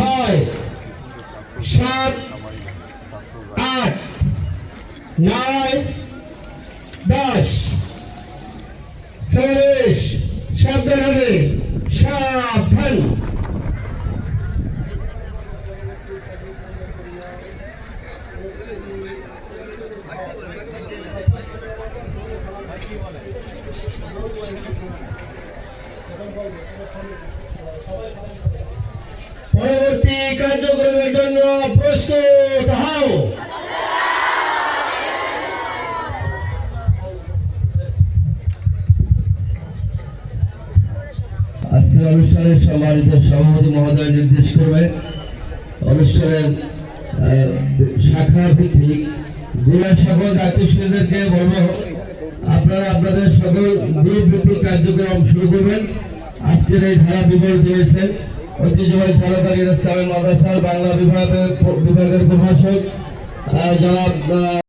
6 7 8 9 10 40 সাবধানে সাবধান পরবর্তী কার্যক্রমের জন্য প্রস্তুত হও। আজকের অনুষ্ঠানের সম্মানিত সভাপতি মহোদয় নির্দেশ করবে অনুষ্ঠানের শাখা ভিত্তিক জেলার সকল দায়িত্বশীলদেরকে বলবো আপনারা আপনাদের সকল গ্রুপ ভিত্তিক কার্যক্রম শুরু করবেন। আজকের এই ধারা বিবরণ দিয়েছেন ঐতিহ্যবাহী সরকারি ইসলামী মাদ্রাসার বাংলা বিভাগের প্রভাষক জনাব